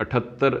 78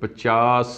50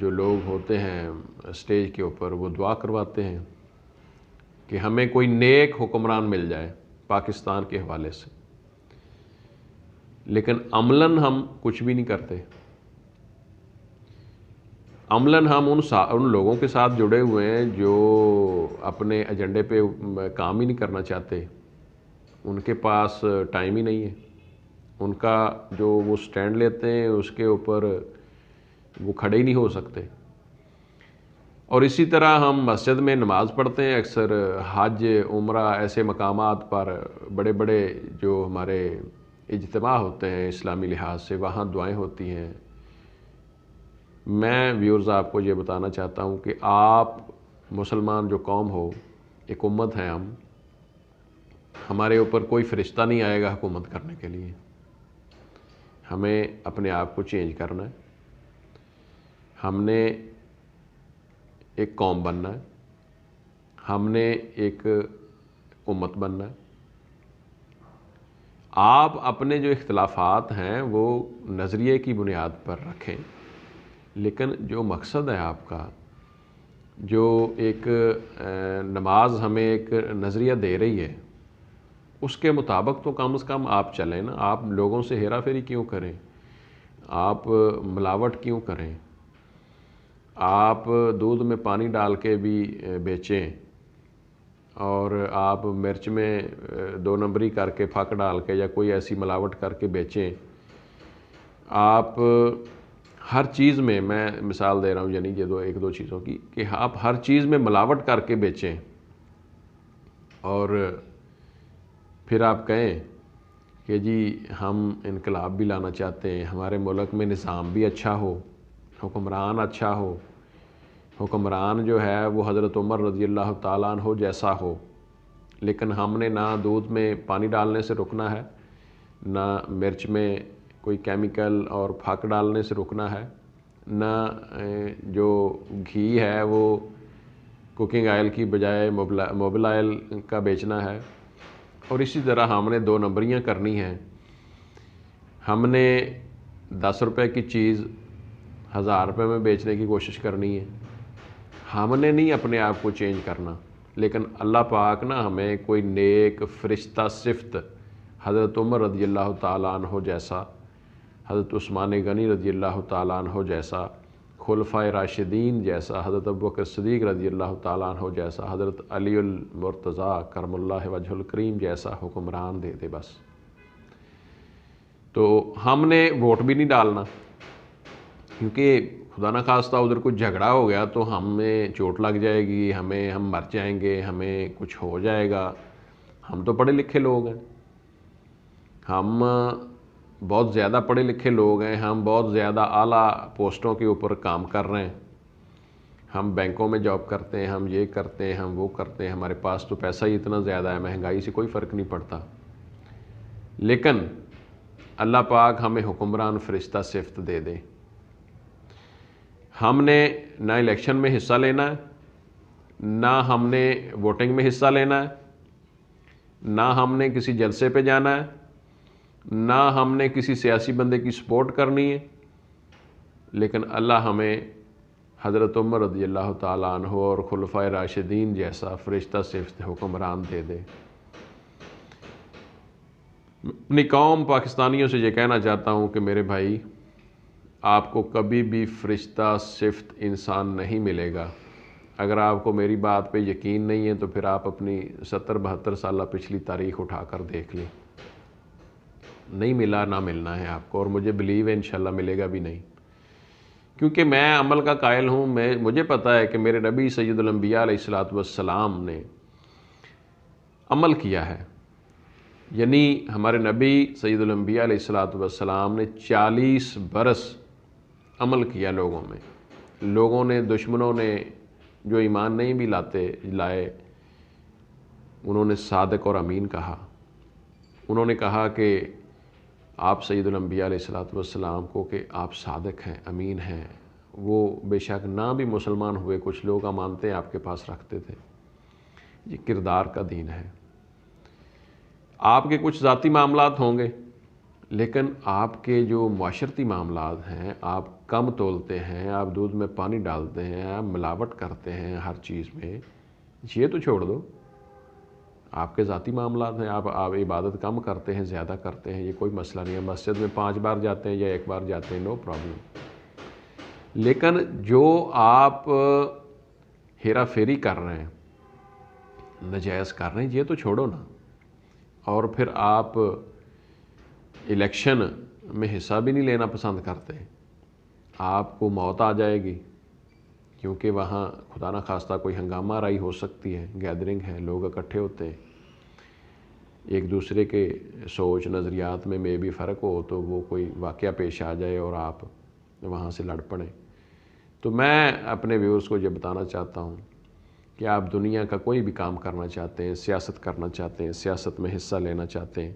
جو لوگ ہوتے ہیں اسٹیج کے اوپر وہ دعا کرواتے ہیں کہ ہمیں کوئی نیک حکمران مل جائے پاکستان کے حوالے سے، لیکن عملاً ہم کچھ بھی نہیں کرتے۔ عملاً ہم ان لوگوں کے ساتھ جڑے ہوئے ہیں جو اپنے ایجنڈے پہ کام ہی نہیں کرنا چاہتے، ان کے پاس ٹائم ہی نہیں ہے، ان کا جو وہ سٹینڈ لیتے ہیں اس کے اوپر وہ کھڑے ہی نہیں ہو سکتے۔ اور اسی طرح ہم مسجد میں نماز پڑھتے ہیں، اکثر حج عمرہ ایسے مقامات پر بڑے بڑے جو ہمارے اجتماع ہوتے ہیں اسلامی لحاظ سے، وہاں دعائیں ہوتی ہیں۔ میں ویورز آپ کو یہ بتانا چاہتا ہوں کہ آپ مسلمان جو قوم ہو، ایک امت ہے، ہمارے اوپر کوئی فرشتہ نہیں آئے گا حکومت کرنے کے لیے، ہمیں اپنے آپ کو چینج کرنا ہے، ہم نے ایک قوم بننا ہے، ہم نے ایک امت بننا ہے۔ آپ اپنے جو اختلافات ہیں وہ نظریے کی بنیاد پر رکھیں، لیکن جو مقصد ہے آپ کا، جو ایک نماز ہمیں ایک نظریہ دے رہی ہے، اس کے مطابق تو کم از کم آپ چلیں نا۔ آپ لوگوں سے ہیرا پھیری کیوں کریں؟ آپ ملاوٹ کیوں کریں؟ آپ دودھ میں پانی ڈال کے بھی بیچیں، اور آپ مرچ میں 2 نمبری کر کے پھک ڈال کے یا کوئی ایسی ملاوٹ کر کے بیچیں۔ آپ ہر چیز میں مثال دے رہا ہوں، یعنی یہ ایک دو چیزوں کی، کہ آپ ہر چیز میں ملاوٹ کر کے بیچیں، اور پھر آپ کہیں کہ جی ہم انقلاب بھی لانا چاہتے ہیں، ہمارے ملک میں نظام بھی اچھا ہو، حکمران اچھا ہو، حکمران جو ہے وہ حضرت عمر رضی اللہ تعالیٰ عنہ جیسا ہو، لیکن ہم نے نہ دودھ میں پانی ڈالنے سے رکنا ہے، نہ مرچ میں کوئی کیمیکل اور پھک ڈالنے سے رکنا ہے، نہ جو گھی ہے وہ کوکنگ آئل کی بجائے موبل آئل کا بیچنا ہے، اور اسی طرح ہم نے 2 نمبریاں کرنی ہیں۔ ہم نے 10 روپے کی چیز 1000 روپے میں بیچنے کی کوشش کرنی ہے۔ ہم نے نہیں اپنے آپ کو چینج کرنا، لیکن اللہ پاک نا ہمیں کوئی نیک فرشتہ صفت حضرت عمر رضی اللہ تعالیٰ عنہ جیسا، حضرت عثمان غنی رضی اللہ تعالیٰ عنہ جیسا، خلفائے راشدین جیسا، حضرت ابوبکر صدیق رضی اللہ تعالیٰ عنہ جیسا، حضرت علی المرتضیٰ کرم اللہ وجہ الکریم جیسا حکمران دے دے بس۔ تو ہم نے ووٹ بھی نہیں ڈالنا، کیونکہ خدا نہ خواستہ ادھر کچھ جھگڑا ہو گیا تو ہمیں چوٹ لگ جائے گی، ہم مر جائیں گے، ہمیں کچھ ہو جائے گا۔ ہم تو پڑھے لکھے لوگ ہیں، ہم بہت زیادہ پڑھے لکھے لوگ ہیں، ہم بہت زیادہ اعلیٰ پوسٹوں کے اوپر کام کر رہے ہیں، ہم بینکوں میں جاب کرتے ہیں، ہم یہ کرتے ہیں، ہم وہ کرتے ہیں، ہمارے پاس تو پیسہ ہی اتنا زیادہ ہے، مہنگائی سے کوئی فرق نہیں پڑتا، لیکن اللہ پاک ہمیں حکمران فرشتہ صفت دے دے۔ ہم نے نہ الیکشن میں حصہ لینا ہے، نہ ہم نے ووٹنگ میں حصہ لینا ہے، نہ ہم نے کسی جلسے پہ جانا ہے، نہ ہم نے کسی سیاسی بندے کی سپورٹ کرنی ہے، لیکن اللہ ہمیں حضرت عمر رضی اللہ تعالیٰ عنہ اور خلفائے راشدین جیسا فرشتہ صفت حکمران دے دے۔ اپنی قوم پاکستانیوں سے یہ کہنا چاہتا ہوں کہ میرے بھائی، آپ کو کبھی بھی فرشتہ صفت انسان نہیں ملے گا۔ اگر آپ کو میری بات پہ یقین نہیں ہے تو پھر آپ اپنی 70-72 سالہ پچھلی تاریخ اٹھا کر دیکھ لیں، نہیں ملا، نہ ملنا ہے آپ کو، اور مجھے بلیو ہے انشاءاللہ ملے گا بھی نہیں، کیونکہ میں عمل کا قائل ہوں۔ مجھے پتہ ہے کہ میرے نبی سید الانبیاء علیہ السلام نے عمل کیا ہے، یعنی ہمارے نبی سید الانبیاء علیہ السلام نے 40 برس عمل کیا لوگوں میں۔ لوگوں نے، دشمنوں نے جو ایمان نہیں بھی لائے، انہوں نے صادق اور امین کہا، انہوں نے کہا کہ آپ سید الانبیاء علیہ السلام کو کہ آپ صادق ہیں، امین ہیں۔ وہ بے شک نہ بھی مسلمان ہوئے، کچھ لوگ امانتیں آپ کے پاس رکھتے تھے۔ یہ کردار کا دین ہے۔ آپ کے کچھ ذاتی معاملات ہوں گے، لیکن آپ کے جو معاشرتی معاملات ہیں، آپ کم تولتے ہیں، آپ دودھ میں پانی ڈالتے ہیں، آپ ملاوٹ کرتے ہیں ہر چیز میں، یہ تو چھوڑ دو، آپ کے ذاتی معاملات ہیں، آپ عبادت کم کرتے ہیں، زیادہ کرتے ہیں، یہ کوئی مسئلہ نہیں ہے، مسجد میں 5 بار جاتے ہیں یا 1 بار جاتے ہیں، نو پرابلم۔ لیکن جو آپ ہیرا پھیری کر رہے ہیں، نجائز کر رہے ہیں، یہ تو چھوڑو نا۔ اور پھر آپ الیکشن میں حصہ بھی نہیں لینا پسند کرتے، آپ کو موت آ جائے گی کیونکہ وہاں خدا نہ خواستہ کوئی ہنگامہ آرائی ہو سکتی ہے، گیدرنگ ہے، لوگ اکٹھے ہوتے ہیں، ایک دوسرے کے سوچ نظریات میں بھی فرق ہو تو وہ کوئی واقعہ پیش آ جائے اور آپ وہاں سے لڑ پڑیں۔ تو میں اپنے ویورز کو یہ بتانا چاہتا ہوں کہ آپ دنیا کا کوئی بھی کام کرنا چاہتے ہیں، سیاست کرنا چاہتے ہیں، سیاست میں حصہ لینا چاہتے ہیں،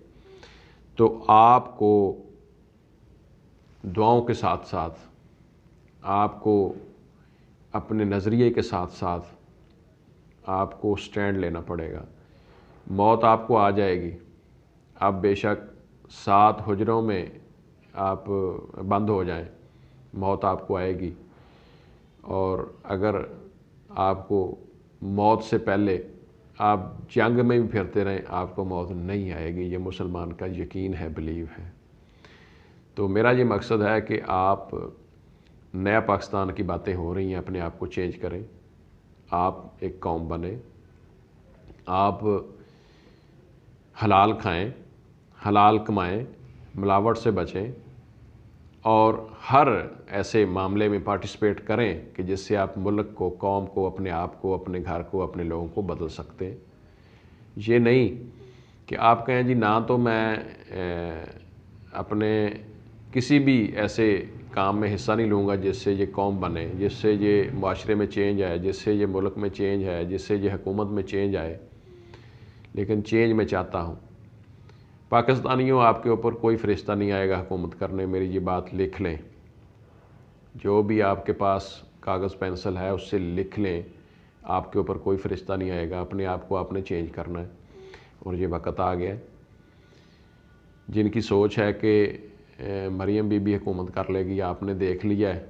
تو آپ کو دعاؤں کے ساتھ ساتھ، آپ کو اپنے نظریے کے ساتھ ساتھ آپ کو سٹینڈ لینا پڑے گا۔ موت آپ کو آ جائے گی، آپ بے شک 7 حجروں میں آپ بند ہو جائیں، موت آپ کو آئے گی۔ اور اگر آپ کو موت سے پہلے آپ جنگ میں بھی پھرتے رہیں، آپ کو موت نہیں آئے گی، یہ مسلمان کا یقین ہے، بلیو ہے۔ تو میرا یہ مقصد ہے کہ آپ نیا پاکستان کی باتیں ہو رہی ہیں، اپنے آپ کو چینج کریں، آپ ایک قوم بنیں، آپ حلال کھائیں، حلال کمائیں، ملاوٹ سے بچیں، اور ہر ایسے معاملے میں پارٹیسپیٹ کریں کہ جس سے آپ ملک کو، قوم کو، اپنے آپ کو، اپنے گھر کو، اپنے لوگوں کو بدل سکتے ہیں۔ یہ نہیں کہ آپ کہیں جی نہ تو میں اپنے کسی بھی ایسے کام میں حصہ نہیں لوں گا جس سے یہ قوم بنے، جس سے یہ معاشرے میں چینج آئے، جس سے یہ ملک میں چینج آئے، جس سے یہ حکومت میں چینج آئے، لیکن چینج میں چاہتا ہوں۔ پاکستانیوں، آپ کے اوپر کوئی فرشتہ نہیں آئے گا حکومت کرنے، میری یہ بات لکھ لیں، جو بھی آپ کے پاس کاغذ پینسل ہے اس سے لکھ لیں، آپ کے اوپر کوئی فرشتہ نہیں آئے گا، اپنے آپ کو آپ نے چینج کرنا ہے، اور یہ وقت آ گیا ہے۔ جن کی سوچ ہے کہ مریم بی بی حکومت کر لے گی، آپ نے دیکھ لیا ہے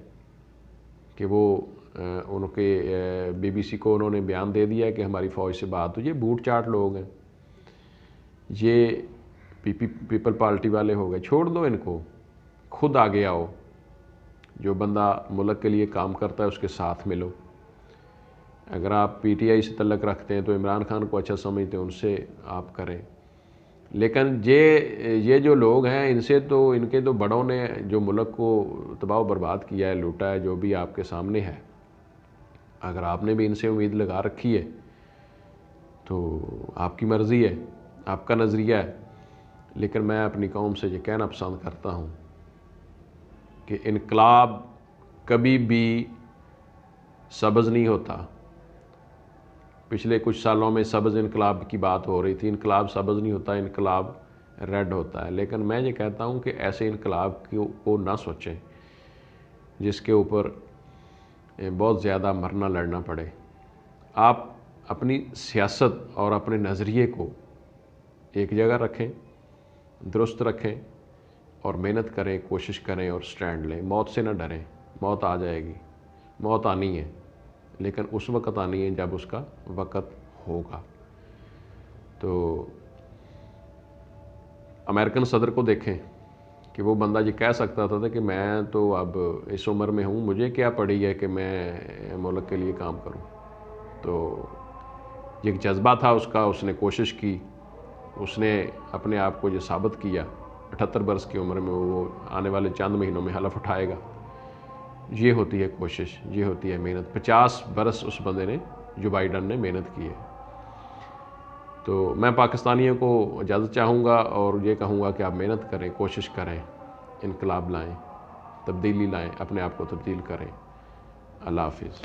کہ وہ ان کے بی بی سی کو انہوں نے بیان دے دیا ہے کہ ہماری فوج سے بات ہو، یہ بوٹ چاٹ لوگ ہیں، یہ پیپل پارٹی والے ہو گئے، چھوڑ دو ان کو، خود آگے آؤ، جو بندہ ملک کے لیے کام کرتا ہے اس کے ساتھ ملو۔ اگر آپ پی ٹی آئی سے تعلق رکھتے ہیں تو عمران خان کو اچھا سمجھتے ہیں، ان سے آپ کریں۔ لیکن یہ جو لوگ ہیں، ان کے تو بڑوں نے جو ملک کو تباہ و برباد کیا ہے، لوٹا ہے، جو بھی آپ کے سامنے ہے، اگر آپ نے بھی ان سے امید لگا رکھی ہے تو آپ کی مرضی ہے، آپ کا نظریہ ہے۔ لیکن میں اپنی قوم سے یہ کہنا پسند کرتا ہوں کہ انقلاب کبھی بھی سبز نہیں ہوتا۔ پچھلے کچھ سالوں میں سبز انقلاب کی بات ہو رہی تھی، انقلاب سبز نہیں ہوتا، انقلاب ریڈ ہوتا ہے۔ لیکن میں یہ کہتا ہوں کہ ایسے انقلاب کو نہ سوچیں جس کے اوپر بہت زیادہ مرنا لڑنا پڑے۔ آپ اپنی سیاست اور اپنے نظریے کو ایک جگہ رکھیں، درست رکھیں، اور محنت کریں، کوشش کریں، اور سٹینڈ لیں۔ موت سے نہ ڈریں، موت آ جائے گی، موت آنی ہے، لیکن اس وقت آنی ہے جب اس کا وقت ہوگا۔ تو امریکن صدر کو دیکھیں کہ وہ بندہ یہ کہہ سکتا تھا کہ میں تو اب اس عمر میں ہوں، مجھے کیا پڑی ہے کہ میں ملک کے لیے کام کروں۔ تو یہ ایک جذبہ تھا اس کا، اس نے کوشش کی، اس نے اپنے آپ کو یہ ثابت کیا۔ 78 برس کی عمر میں وہ آنے والے چند مہینوں میں حلف اٹھائے گا۔ یہ ہوتی ہے کوشش، یہ ہوتی ہے محنت۔ 50 برس اس بندے نے، جو بائیڈن نے، محنت کی ہے۔ تو میں پاکستانیوں کو اجازت چاہوں گا اور یہ کہوں گا کہ آپ محنت کریں، کوشش کریں، انقلاب لائیں، تبدیلی لائیں، اپنے آپ کو تبدیل کریں۔ اللہ حافظ۔